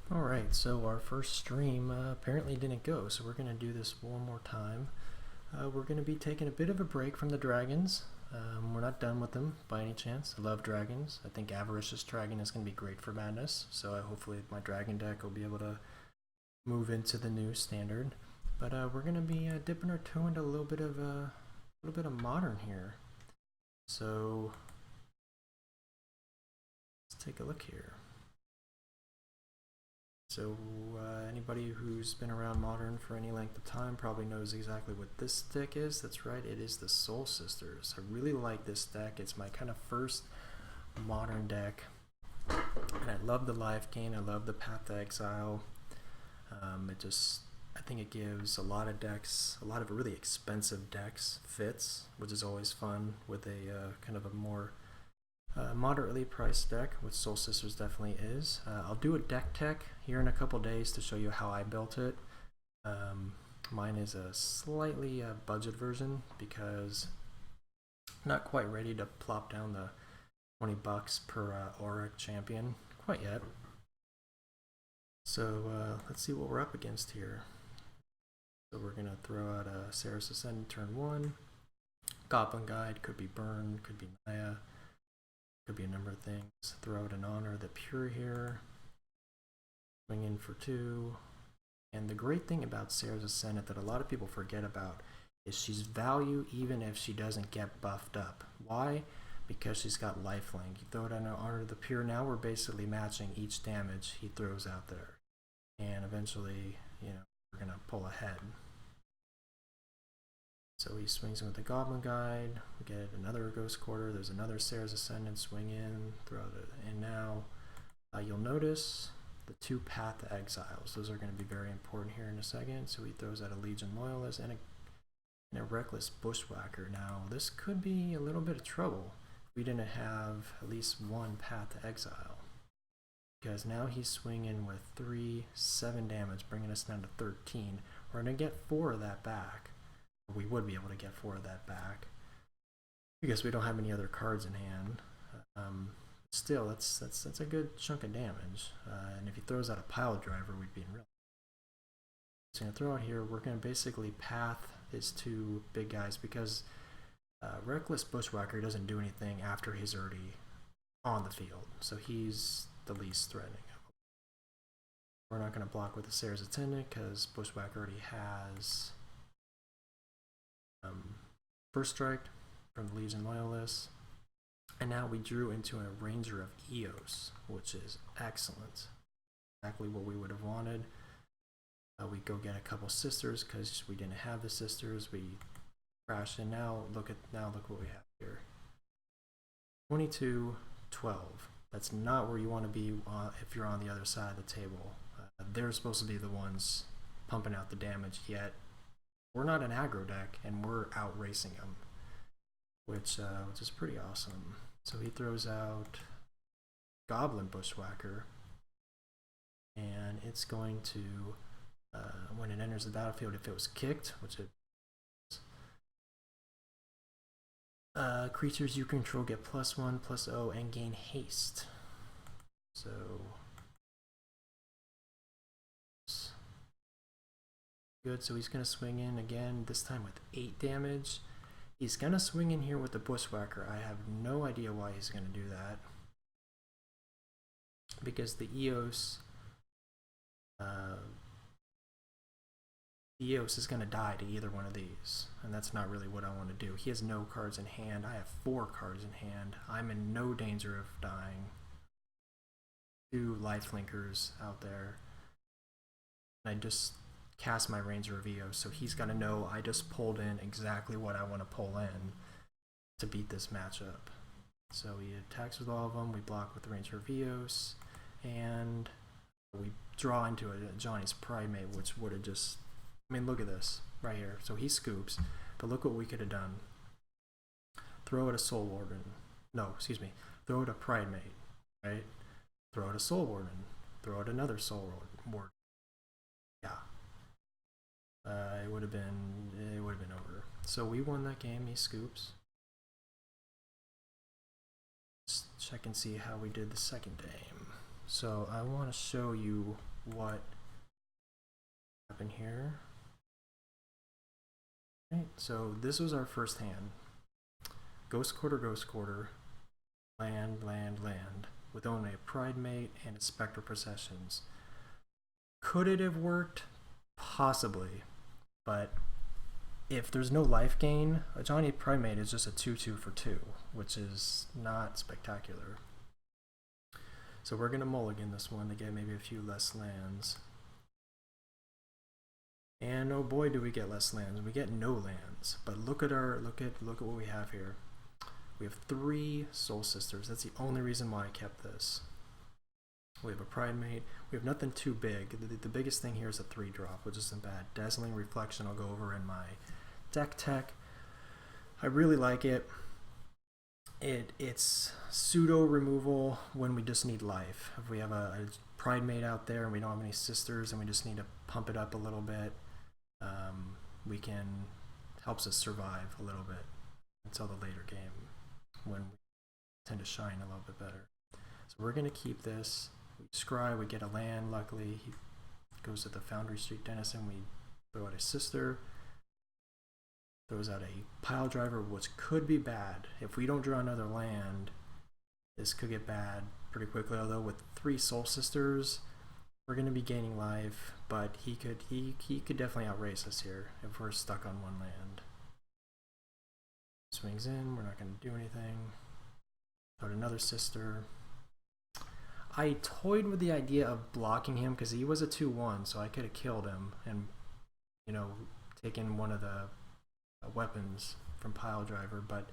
Alright, so our first stream apparently didn't go, so we're going to do this one more time. We're going to be taking a bit of a break from the dragons. We're not done with them by any chance. I love dragons. I think Avaricious Dragon is going to be great for Madness, so hopefully my dragon deck will be able to move into the new standard. But we're going to be dipping our toe into a little bit of modern here. So let's take a look here. So anybody who's been around Modern for any length of time probably knows exactly what this deck is. That's right, it is the Soul Sisters. I really like this deck. It's my kind of first Modern deck. And I love the life gain. I love the Path to Exile. I think it gives a lot of decks, a lot of really expensive decks fits, which is always fun with a kind of a more moderately priced deck, which Soul Sisters definitely is. I'll do a deck tech here in a couple days to show you how I built it. Mine is a slightly budget version because I'm not quite ready to plop down the $20 per Auric champion quite yet. So let's see what we're up against here. So we're going to throw out a Serra's Ascendant turn 1. Goblin Guide, could be Burn, could be Naya. Could be a number of things. Throw out an Honor the Pure here. Swing in for 2. And the great thing about Serra's Ascendant that a lot of people forget about is she's value even if she doesn't get buffed up. Why? Because she's got lifelink. You throw out an Honor the Pure, now we're basically matching each damage he throws out there. And eventually, we're going to pull ahead. So he swings in with the Goblin Guide. We get another Ghost Quarter. There's another Serra's Ascendant. Swing in, throw it in now. You'll notice the 2 Path to Exiles. Those are going to be very important here in a second. So he throws out a Legion Loyalist and a Reckless Bushwhacker. Now, this could be a little bit of trouble if we didn't have at least 1 Path to Exile. Because now he's swinging with 3, 7 damage, bringing us down to 13. We're going to get 4 of that back. We would be able to get 4 of that back because we don't have any other cards in hand. Still, that's a good chunk of damage. And if he throws out a Pile Driver, we'd be in real. So I'm going to throw out here, we're going to basically path his 2 big guys because Reckless Bushwhacker doesn't do anything after he's already on the field. So he's the least threatening. We're not going to block with the Serra's Attendant because Bushwhacker already has First Strike from the Legion Loyalists. And now we drew into a Ranger of Eos, which is excellent. Exactly what we would have wanted. We go get a couple sisters because we didn't have the sisters. We crashed in. Now look what we have here. 22-12. That's not where you want to be if you're on the other side of the table. They're supposed to be the ones pumping out the damage, yet we're not an aggro deck, and we're out racing them, which is pretty awesome. So he throws out Goblin Bushwhacker, and it's going to, when it enters the battlefield, if it was kicked, which it creatures you control get +1/+0 and gain haste. So good. So he's going to swing in again, this time with 8 damage. He's going to swing in here with the Bushwhacker. I have no idea why he's going to do that. Because the Eos is going to die to either one of these. And that's not really what I want to do. He has no cards in hand. I have 4 cards in hand. I'm in no danger of dying. 2 lifelinkers out there. And I just cast my Ranger of Eos, so he's gonna know I just pulled in exactly what I want to pull in to beat this matchup. So he attacks with all of them, we block with the Ranger of Eos, and we draw into it Johnny's Primate, which would have just, look at this right here. So he scoops, but look what we could have done. Throw out a Soul Warden. No, excuse me. Throw out a Primate, right? Throw out a Soul Warden. Throw out another Soul Warden. Yeah. It would have been over. So we won that game. He scoops. Let's check and see how we did the second game. So I want to show you what happened here. Right, so this was our first hand. Ghost Quarter, land, land, land, with only a Pride Mate and a Spectre Processions. Could it have worked? Possibly, but if there's no life gain, Ajani Pride Mate is just a 2/2 for 2, which is not spectacular. So we're gonna mulligan this one to get maybe a few less lands. And oh boy, do we get less lands. We get no lands. But look at what we have here. We have 3 Soul Sisters. That's the only reason why I kept this. We have a Pride Mate. We have nothing too big. The biggest thing here is a 3-drop, which isn't bad. Dazzling Reflection I'll go over in my deck tech. I really like it. It's pseudo removal when we just need life. If we have a Pride Mate out there and we don't have any sisters and we just need to pump it up a little bit, we can helps us survive a little bit until the later game when we tend to shine a little bit better. So we're gonna keep this. We scry, we get a land. Luckily, he goes to the Foundry Street Denizen. We throw out a sister. Throws out a Pile Driver, which could be bad. If we don't draw another land, this could get bad pretty quickly. Although with 3 Soul Sisters, we're going to be gaining life, but he could definitely outrace us here if we're stuck on 1 land. Swings in, we're not going to do anything. Throw out another sister. I toyed with the idea of blocking him because he was a 2/1, so I could have killed him and, you know, taken one of the weapons from Pile Driver, but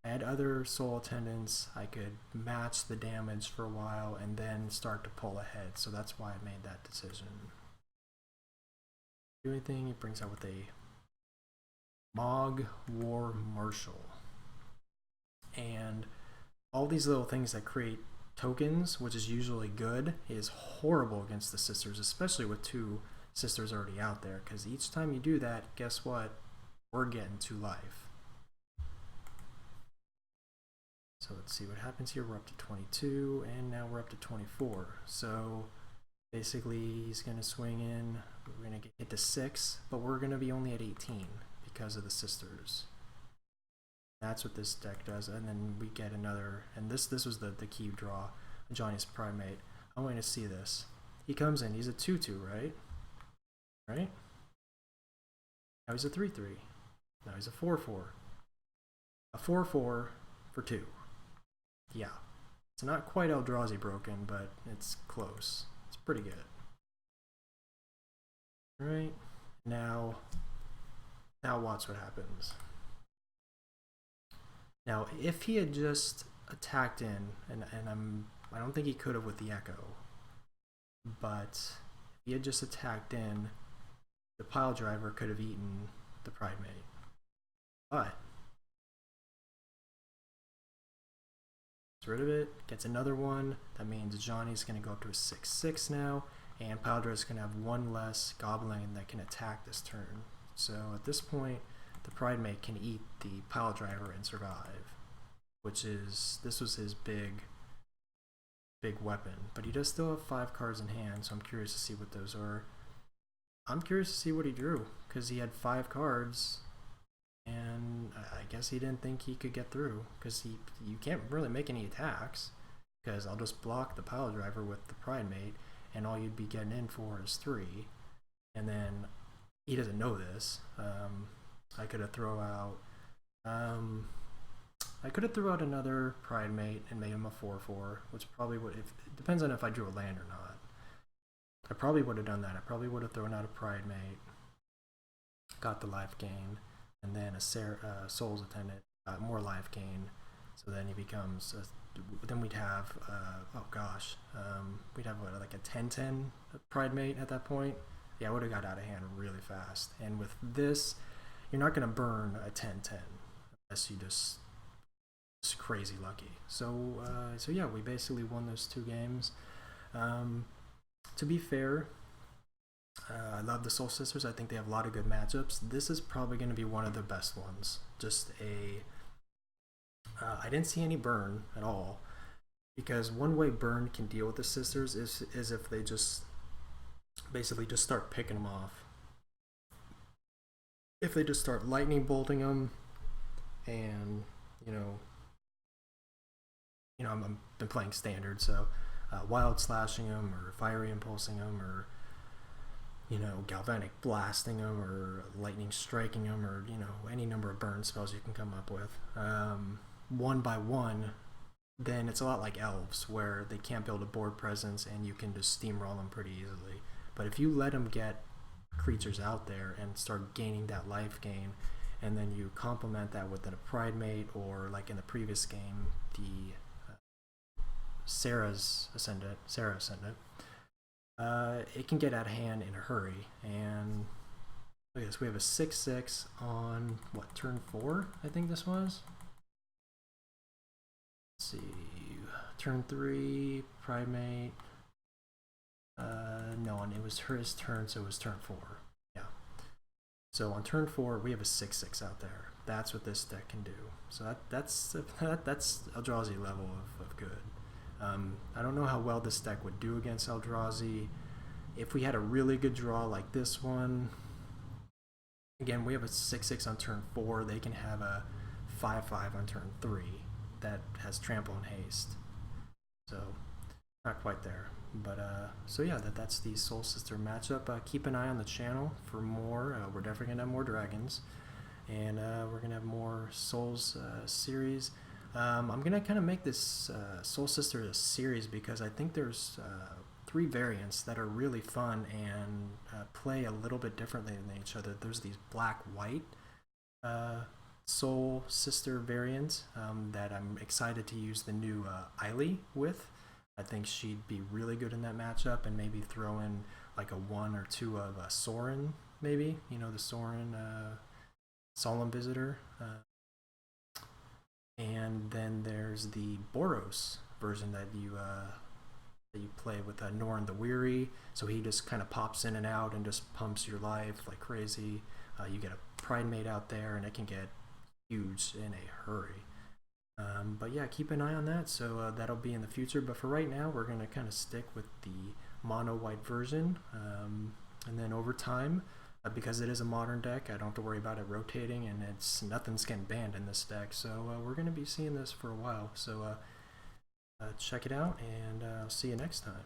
I had other Soul Attendants. I could match the damage for a while and then start to pull ahead, so that's why I made that decision. Do anything, he brings out with a Mog War Marshal. And all these little things that create tokens, which is usually good, is horrible against the sisters, especially with 2 sisters already out there, because each time you do that, guess what? We're getting 2 life. So let's see what happens here. We're up to 22, and now we're up to 24. So basically, he's going to swing in. We're going to get to 6, but we're going to be only at 18 because of the sisters. That's what this deck does, and then we get another. And this was the key draw. Johnny's Pride Mate. I want you to see this. He comes in. He's a 2/2, right? Right? Now he's a 3/3. Now he's a 4/4. A 4/4 for 2. Yeah. It's not quite Eldrazi broken, but it's close. It's pretty good. Alright. Now watch what happens. Now, if he had just attacked in, and I don't think he could have with the Echo, but if he had just attacked in, the Pile Driver could have eaten the Pride Mate. But gets rid of it, gets another one. That means Johnny's going to go up to a 6/6 now, and Pile Driver's going to have 1 less Goblin that can attack this turn. So at this point, the Pride Mate can eat the Pile Driver and survive, this was his big weapon. But he does still have 5 cards in hand, so I'm curious to see what those are. I'm curious to see what he drew, because he had 5 cards, and I guess he didn't think he could get through, because you can't really make any attacks, because I'll just block the Pile Driver with the Pride Mate, and all you'd be getting in for is 3. And then he doesn't know this. I could have throw out another Pride Mate and made him a 4/4, which probably would, it depends on if I drew a land or not. I probably would have done that. I probably would have thrown out a Pride Mate, got the life gain, and then a Soul's Attendant got more life gain. So then he becomes then we'd have we'd have like a 10/10 Pride Mate at that point. Yeah, I would have got out of hand really fast. And with this, you're not going to burn a 10/10 unless you just crazy lucky. So yeah, we basically won those 2 games. To be fair, I love the Soul Sisters. I think they have a lot of good matchups. This is probably going to be one of the best ones. I didn't see any burn at all, because one way burn can deal with the sisters is if they just basically just start picking them off. If they just start lightning bolting them, and I'm been playing standard, so wild slashing them, or fiery impulsing them, or galvanic blasting them, or lightning striking them, or any number of burn spells you can come up with. One by one, then it's a lot like elves, where they can't build a board presence and you can just steamroll them pretty easily. But if you let them get creatures out there and start gaining that life gain, and then you complement that with a pride mate, or like in the previous game, the Sarah Ascendant, it can get out of hand in a hurry. And look at this, we have a 6/6 on what, turn 4? I think this was. Let's see, turn 3, Primate. No, and it was his turn, so it was turn 4. Yeah. So on turn 4, we have a 6/6 out there. That's what this deck can do. So that's Eldrazi level of good. I don't know how well this deck would do against Eldrazi. If we had a really good draw like this one, again, we have a 6/6 on turn 4. They can have a 5/5 on turn 3 that has trample and haste. So not quite there. But so yeah, that's the Soul Sister matchup. Keep an eye on the channel for more. We're definitely gonna have more dragons, and we're gonna have more Souls series. I'm gonna kind of make this Soul Sister a series because I think there's 3 variants that are really fun and play a little bit differently than each other. There's these black-white Soul Sister variants that I'm excited to use the new Eiley with. I think she'd be really good in that matchup, and maybe throw in like a 1 or 2 of Sorin, maybe, the Sorin Solemn Visitor. And then there's the Boros version that you play with Norn the Weary, so he just kind of pops in and out and just pumps your life like crazy. You get a Pride Mate out there, and it can get huge in a hurry. But yeah, keep an eye on that, so that'll be in the future. But for right now, we're going to kind of stick with the mono white version, and then over time, because it is a modern deck, I don't have to worry about it rotating, and nothing's getting banned in this deck, so we're going to be seeing this for a while. So check it out, and I'll see you next time.